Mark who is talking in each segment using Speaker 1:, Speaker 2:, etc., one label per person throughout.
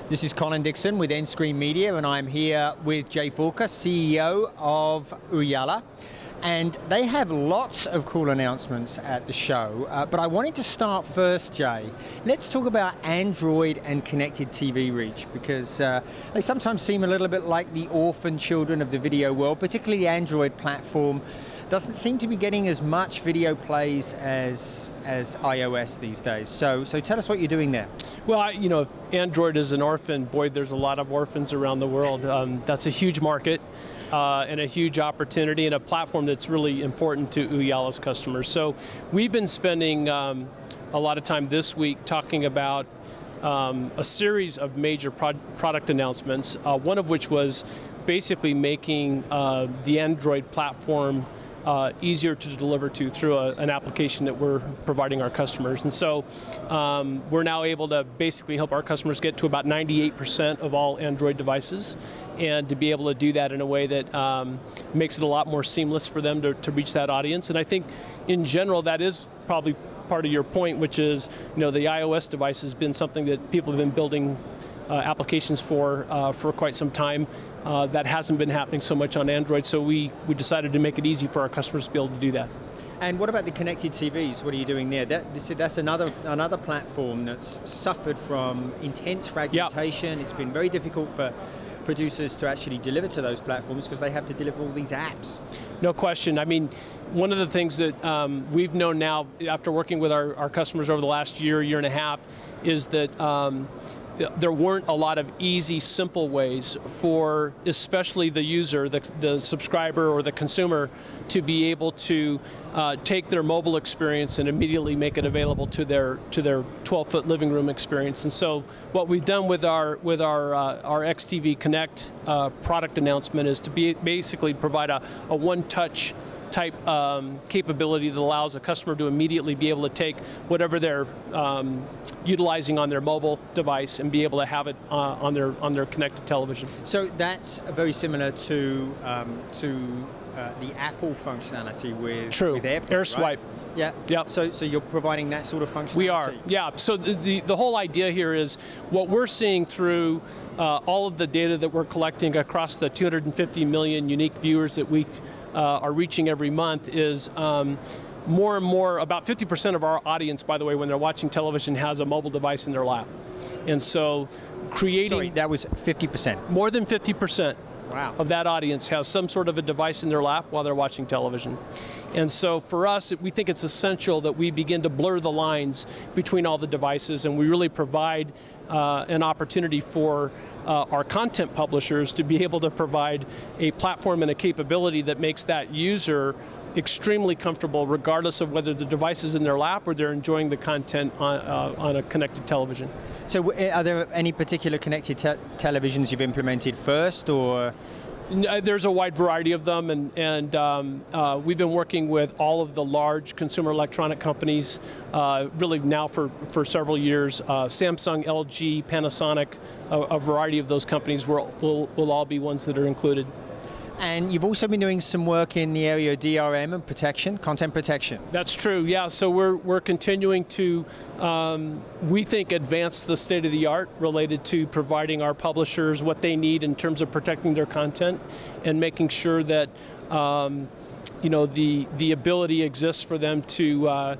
Speaker 1: This is Colin Dixon with nScreenMedia, and I'm here with Jay Fulcher, CEO of Ooyala. And they have lots of cool announcements at the show, but I wanted to start first, Jay. Let's talk about Android and connected TV reach, because they sometimes seem a little bit like the orphan children of the video world, particularly the Android platform. Doesn't seem to be getting as much video plays as iOS these days. So tell us what you're doing there.
Speaker 2: Well, if Android is an orphan, boy, there's a lot of orphans around the world. That's a huge market and a huge opportunity and a platform that's really important to Ooyala's customers. So we've been spending a lot of time this week talking about a series of major product announcements, one of which was basically making the Android platform easier to deliver to through an application that we're providing our customers. And so we're now able to basically help our customers get to about 98% of all Android devices, and to be able to do that in a way that makes it a lot more seamless for them to reach that audience. And I think in general that is probably part of your point, which is the iOS device has been something that people have been building applications for quite some time. That hasn't been happening so much on Android, so we decided to make it easy for our customers to be able to do that.
Speaker 1: And what about the connected TVs? What are you doing there? That's another platform that's suffered from intense fragmentation. Yep. It's been very difficult for producers to actually deliver to those platforms because they have to deliver all these apps.
Speaker 2: No question. I mean, one of the things that we've known now after working with our customers over the last year and a half is that there weren't a lot of easy, simple ways for especially the user, the subscriber or the consumer, to be able to take their mobile experience and immediately make it available to their 12-foot living room experience. And so what we've done with our XTV Connect product announcement is to basically provide a one-touch type capability that allows a customer to immediately be able to take whatever they're utilizing on their mobile device and be able to have it on their connected television.
Speaker 1: So that's very similar to the Apple functionality with AirPlay,
Speaker 2: AirSwipe.
Speaker 1: Right? Yeah.
Speaker 2: Yep.
Speaker 1: So you're providing that sort of functionality?
Speaker 2: We are. Yeah. So the whole idea here is what we're seeing through all of the data that we're collecting across the 250 million unique viewers that we are reaching every month is more and more, about 50% of our audience, by the way, when they're watching television, has a mobile device in their lap. And so creating...
Speaker 1: Sorry, that was 50%?
Speaker 2: More than 50%.
Speaker 1: Wow.
Speaker 2: Of that audience has some sort of a device in their lap while they're watching television. And so for us, we think it's essential that we begin to blur the lines between all the devices, and we really provide an opportunity for our content publishers to be able to provide a platform and a capability that makes that user extremely comfortable regardless of whether the device is in their lap or they're enjoying the content on a connected television.
Speaker 1: So are there any particular connected televisions you've implemented first, or?
Speaker 2: There's a wide variety of them, and we've been working with all of the large consumer electronic companies really now for several years. Samsung, LG, Panasonic, a variety of those companies will all be ones that are included.
Speaker 1: And you've also been doing some work in the area of DRM and protection, content protection.
Speaker 2: That's true, yeah. So we're continuing to, we think, advance the state of the art related to providing our publishers what they need in terms of protecting their content and making sure that the ability exists for them to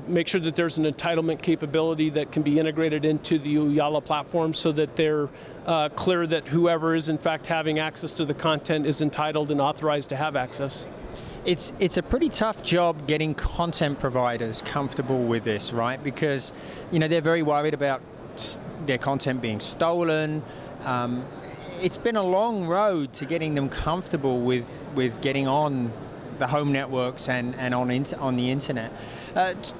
Speaker 2: make sure that there's an entitlement capability that can be integrated into the Ooyala platform so that they're clear that whoever is in fact having access to the content is entitled and authorized to have access.
Speaker 1: It's a pretty tough job getting content providers comfortable with this, right? Because they're very worried about their content being stolen. It's been a long road to getting them comfortable with getting on the home networks and on the internet.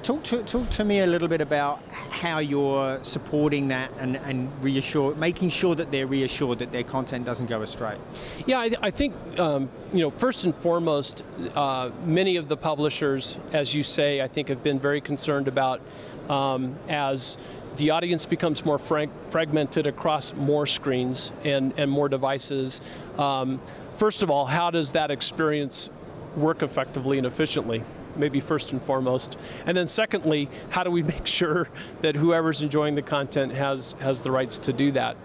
Speaker 1: Talk to me a little bit about how you're supporting that and making sure that they're reassured that their content doesn't go astray.
Speaker 2: Yeah, I think first and foremost, many of the publishers, as you say, I think have been very concerned about as the audience becomes more fragmented across more screens and more devices. First of all, how does that experience work effectively and efficiently? maybe first and foremost. And then secondly, how do we make sure that whoever's enjoying the content has the rights to do that?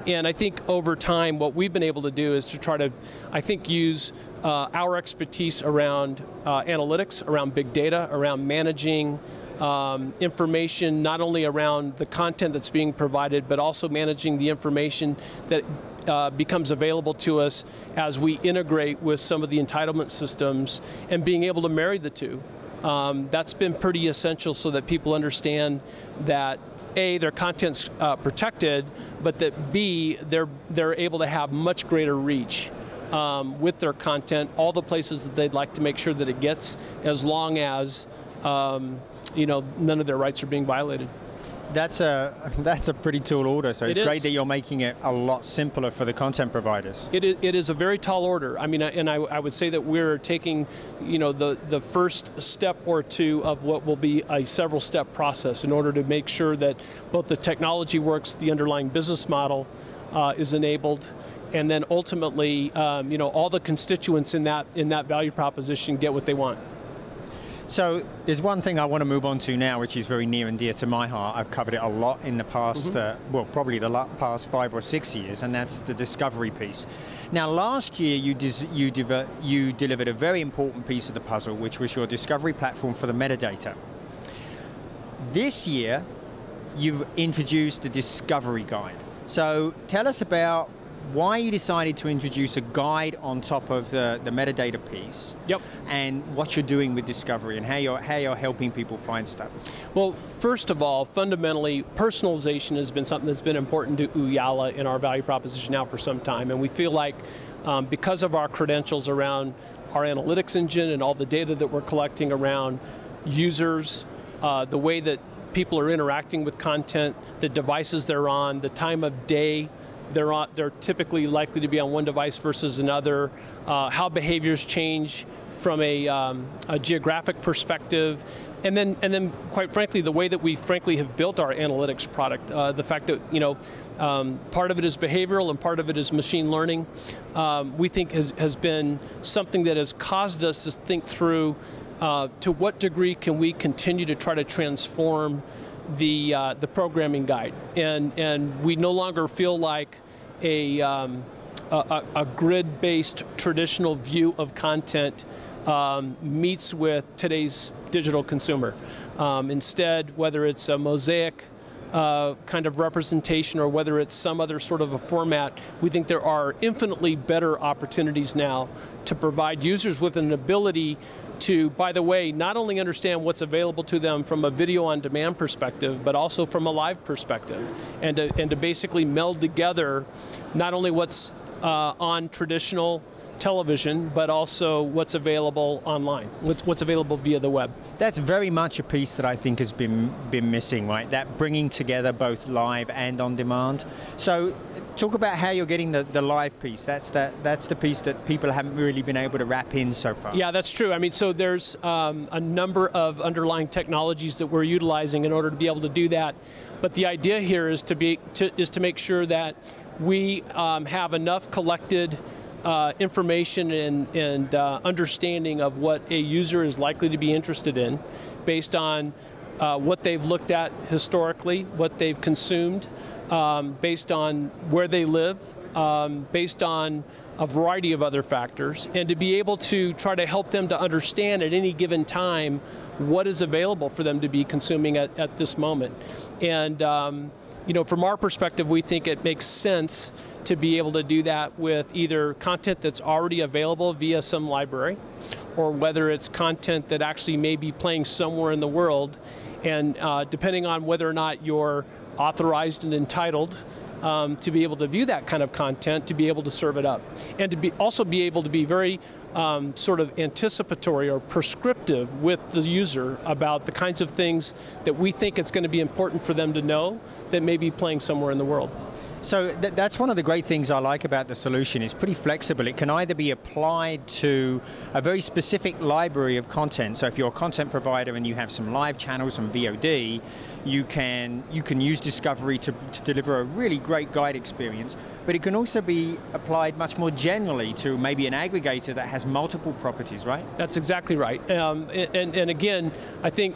Speaker 2: And I think over time, what we've been able to do is to try to, I think, use our expertise around analytics, around big data, around managing information, not only around the content that's being provided, but also managing the information that becomes available to us as we integrate with some of the entitlement systems and being able to marry the two. That's been pretty essential so that people understand that A, their content's protected, but that B, they're able to have much greater reach with their content, all the places that they'd like to make sure that it gets, as long as none of their rights are being violated.
Speaker 1: That's a pretty tall order, so it's great that you're making it a lot simpler for the content providers.
Speaker 2: It is a very tall order. I mean, and I would say that we're taking, the first step or two of what will be a several-step process in order to make sure that both the technology works, the underlying business model is enabled, and then ultimately, all the constituents in that value proposition get what they want.
Speaker 1: So there's one thing I want to move on to now, which is very near and dear to my heart. I've covered it a lot in the past, well, probably the past 5 or 6 years, and that's the discovery piece. Now, last year you delivered a very important piece of the puzzle, which was your discovery platform for the metadata. This year, you've introduced the discovery guide. So tell us about why you decided to introduce a guide on top of the metadata piece.
Speaker 2: Yep.
Speaker 1: And what you're doing with discovery and how you're helping people find stuff.
Speaker 2: Well, first of all, fundamentally, personalization has been something that's been important to Ooyala in our value proposition now for some time, and we feel like because of our credentials around our analytics engine and all the data that we're collecting around users, the way that people are interacting with content, the devices they're on, the time of day they're typically likely to be on one device versus another, how behaviors change from a geographic perspective, and then quite frankly, the way that we frankly have built our analytics product, the fact that part of it is behavioral and part of it is machine learning, we think has been something that has caused us to think through to what degree can we continue to try to transform the programming guide, and we no longer feel like a grid-based traditional view of content meets with today's digital consumer. Instead, whether it's a mosaic kind of representation or whether it's some other sort of a format, we think there are infinitely better opportunities now to provide users with an ability to, by the way, not only understand what's available to them from a video on demand perspective, but also from a live perspective, and to basically meld together not only what's on traditional television, but also what's available online, what's available via the web.
Speaker 1: That's very much a piece that I think has been missing, right? That bringing together both live and on demand. So talk about how you're getting the live piece. That's the piece that people haven't really been able to wrap in so far.
Speaker 2: Yeah, that's true. I mean, so there's a number of underlying technologies that we're utilizing in order to be able to do that. But the idea here is to make sure that we have enough collected information and understanding of what a user is likely to be interested in based on what they've looked at historically, what they've consumed, based on where they live, based on a variety of other factors, and to be able to try to help them to understand at any given time what is available for them to be consuming at this moment. And from our perspective, we think it makes sense to be able to do that with either content that's already available via some library, or whether it's content that actually may be playing somewhere in the world, and depending on whether or not you're authorized and entitled to be able to view that kind of content, to be able to serve it up. And to also be able to be very sort of anticipatory or prescriptive with the user about the kinds of things that we think it's going to be important for them to know that may be playing somewhere in the world.
Speaker 1: So that's one of the great things I like about the solution. It's pretty flexible. It can either be applied to a very specific library of content. So if you're a content provider and you have some live channels and VOD, you can use Discovery to deliver a really great guide experience. But it can also be applied much more generally to maybe an aggregator that has multiple properties, right?
Speaker 2: That's exactly right. And again, I think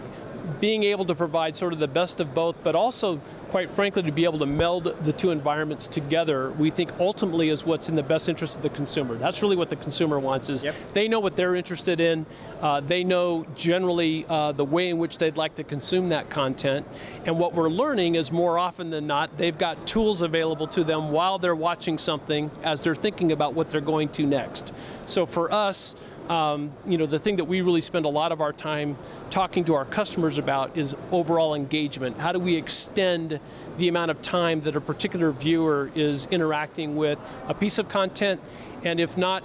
Speaker 2: being able to provide sort of the best of both, but also, quite frankly, to be able to meld the two environments together, we think ultimately is what's in the best interest of the consumer. That's really what the consumer wants, is they know what they're interested in, they know generally the way in which they'd like to consume that content, and what we're learning is more often than not, they've got tools available to them while they're watching something as they're thinking about what they're going to next. So for us, the thing that we really spend a lot of our time talking to our customers about is overall engagement. How do we extend the amount of time that a particular viewer is interacting with a piece of content, and if not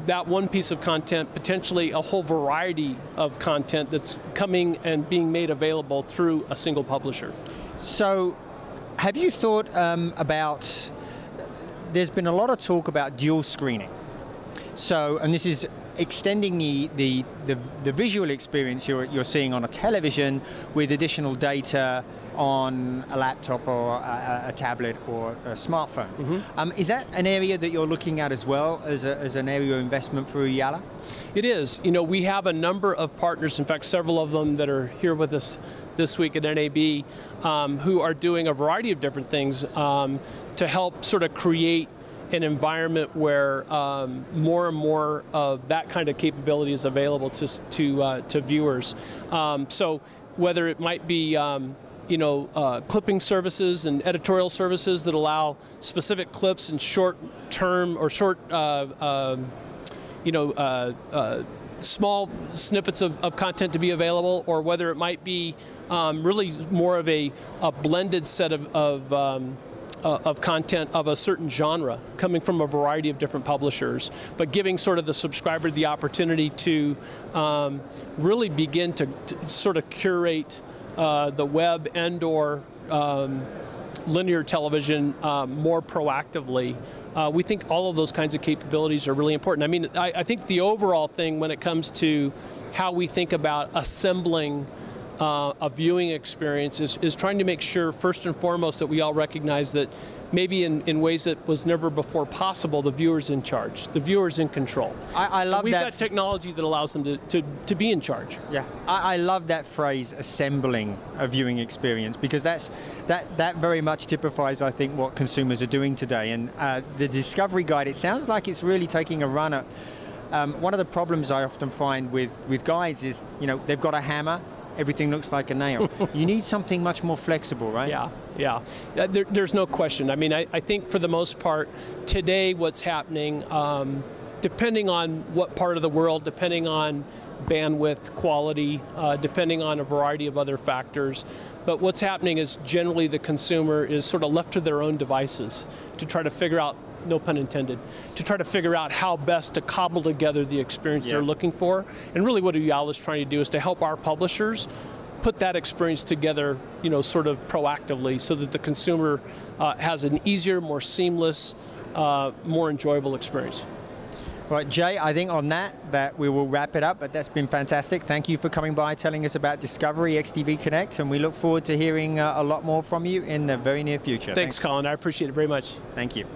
Speaker 2: that one piece of content, potentially a whole variety of content that's coming and being made available through a single publisher.
Speaker 1: So have you thought about, there's been a lot of talk about dual screening. So, and this is extending the visual experience you're seeing on a television with additional data on a laptop or a tablet or a smartphone. Mm-hmm. Is that an area that you're looking at as well as an area of investment for Ooyala?
Speaker 2: It is. We have a number of partners, in fact several of them that are here with us this week at NAB, who are doing a variety of different things to help sort of create an environment where more and more of that kind of capability is available to viewers. So whether it might be clipping services and editorial services that allow specific clips and short-term or small snippets of content to be available, or whether it might be really more of a blended set of content of a certain genre coming from a variety of different publishers, but giving sort of the subscriber the opportunity to really begin to sort of curate the web and or linear television more proactively. We think all of those kinds of capabilities are really important. I mean, I think the overall thing when it comes to how we think about assembling a viewing experience is trying to make sure, first and foremost, that we all recognize that maybe in ways that was never before possible, the viewer's in charge, the viewer's in control.
Speaker 1: I love that.
Speaker 2: We've got technology that allows them to be in charge. Yeah,
Speaker 1: I love that phrase, assembling a viewing experience, because that very much typifies, I think, what consumers are doing today. And the Discovery Guide, it sounds like it's really taking a run at one of the problems I often find with guides is, they've got a hammer. Everything looks like a nail. You need something much more flexible, right?
Speaker 2: Yeah. There's no question. I mean, I think for the most part, today what's happening, depending on what part of the world, depending on bandwidth, quality, depending on a variety of other factors, but what's happening is generally the consumer is sort of left to their own devices to try to figure out, no pun intended, to try to figure out how best to cobble together the experience they're looking for. And really what Ooyala is trying to do is to help our publishers put that experience together, sort of proactively, so that the consumer has an easier, more seamless, more enjoyable experience.
Speaker 1: Right, Jay, I think on that we will wrap it up, but that's been fantastic. Thank you for coming by, telling us about Discovery XTV Connect, and we look forward to hearing a lot more from you in the very near future.
Speaker 2: Thanks, Colin. I appreciate it very much.
Speaker 1: Thank you.